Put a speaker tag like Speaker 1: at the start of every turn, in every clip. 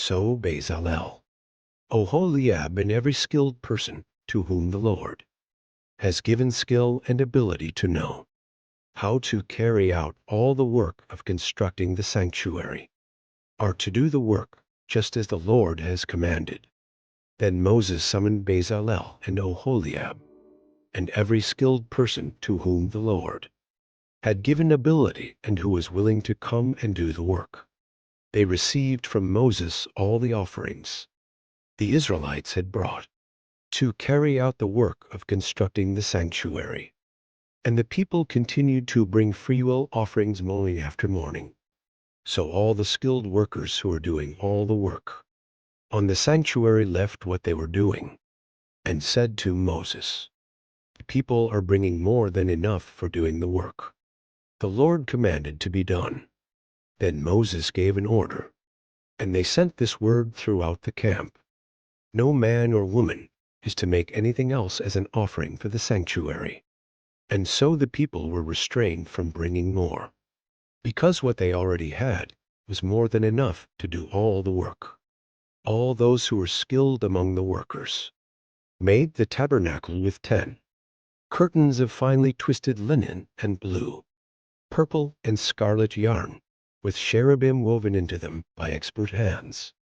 Speaker 1: So Bezalel, Oholiab, and every skilled person to whom the Lord has given skill and ability to know how to carry out all the work of constructing the sanctuary are to do the work just as the Lord has commanded. Then Moses summoned Bezalel and Oholiab, and every skilled person to whom the Lord had given ability and who was willing to come and do the work. They received from Moses all the offerings the Israelites had brought to carry out the work of constructing the sanctuary. And the people continued to bring freewill offerings morning after morning. So all the skilled workers who were doing all the work on the sanctuary left what they were doing and said to Moses, "The people are bringing more than enough for doing the work the Lord commanded to be done." Then Moses gave an order, and they sent this word throughout the camp: "No man or woman is to make anything else as an offering for the sanctuary." And so the people were restrained from bringing more, because what they already had was more than enough to do all the work. All those who were skilled among the workers made the tabernacle with 10 curtains of finely twisted linen and blue, purple, and scarlet yarn, with cherubim woven into them by expert hands.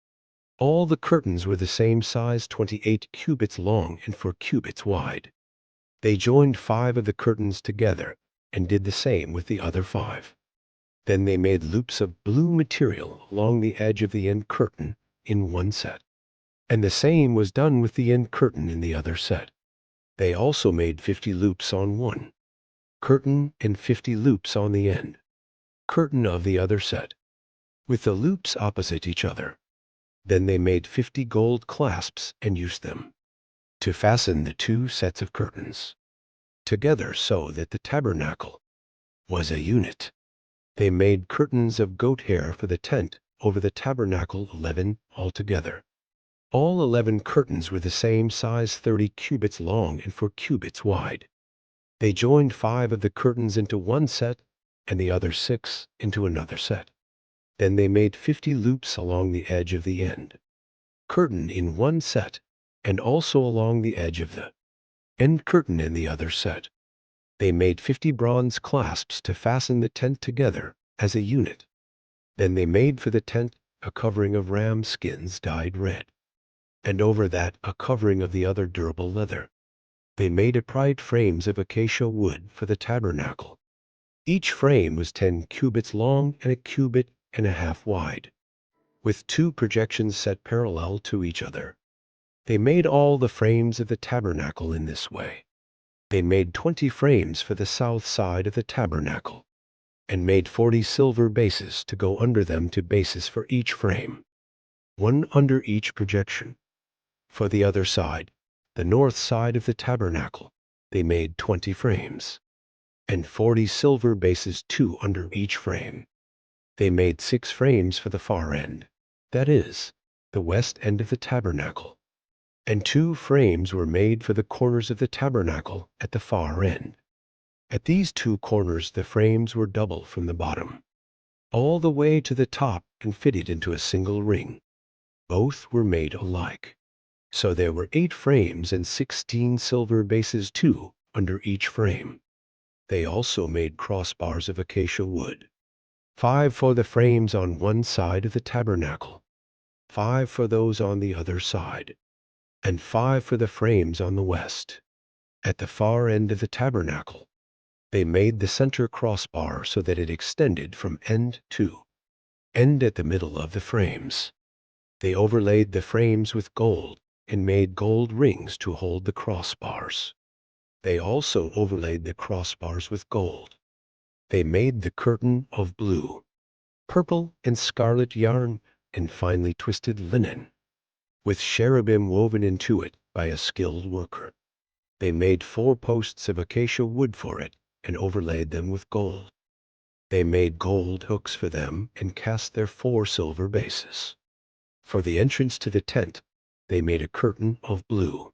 Speaker 1: All the curtains were the same size, 28 cubits long and 4 cubits wide. They joined 5 of the curtains together and did the same with the other 5. Then they made loops of blue material along the edge of the end curtain in one set, and the same was done with the end curtain in the other set. They also made 50 loops on one curtain and 50 loops on the end curtain of the other set, with the loops opposite each other. Then they made 50 gold clasps and used them to fasten the 2 sets of curtains together so that the tabernacle was a unit. They made curtains of goat hair for the tent over the tabernacle, 11 altogether. All 11 curtains were the same size, 30 cubits long and 4 cubits wide. They joined 5 of the curtains into one set and the other 6 into another set. Then they made 50 loops along the edge of the end curtain in one set, and also along the edge of the end curtain in the other set. They made 50 bronze clasps to fasten the tent together as a unit. Then they made for the tent a covering of ram skins dyed red, and over that a covering of the other durable leather. They made upright frames of acacia wood for the tabernacle. Each frame was 10 cubits long and 1.5 cubits wide, with 2 projections set parallel to each other. They made all the frames of the tabernacle in this way. They made 20 frames for the south side of the tabernacle, and made 40 silver bases to go under them, 2 bases for each frame, one under each projection. For the other side, the north side of the tabernacle, they made 20 frames, and 40 silver bases, 2 under each frame. They made 6 frames for the far end, that is, the west end of the tabernacle, and 2 frames were made for the corners of the tabernacle at the far end. At these 2 corners the frames were double from the bottom all the way to the top and fitted into a single ring. Both were made alike. So there were 8 frames and 16 silver bases, 2 under each frame. They also made crossbars of acacia wood, 5 for the frames on one side of the tabernacle, 5 for those on the other side, and 5 for the frames on the west. At the far end of the tabernacle, they made the center crossbar so that it extended from end to end at the middle of the frames. They overlaid the frames with gold and made gold rings to hold the crossbars. They also overlaid the crossbars with gold. They made the curtain of blue, purple, and scarlet yarn and finely twisted linen, with cherubim woven into it by a skilled worker. They made 4 posts of acacia wood for it and overlaid them with gold. They made gold hooks for them and cast their 4 silver bases. For the entrance to the tent, they made a curtain of blue,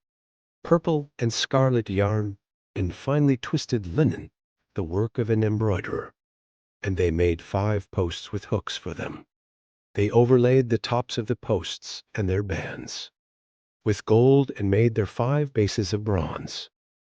Speaker 1: purple, and scarlet yarn and finely twisted linen, the work of an embroiderer. And they made 5 posts with hooks for them. They overlaid the tops of the posts and their bands with gold and made their 5 bases of bronze.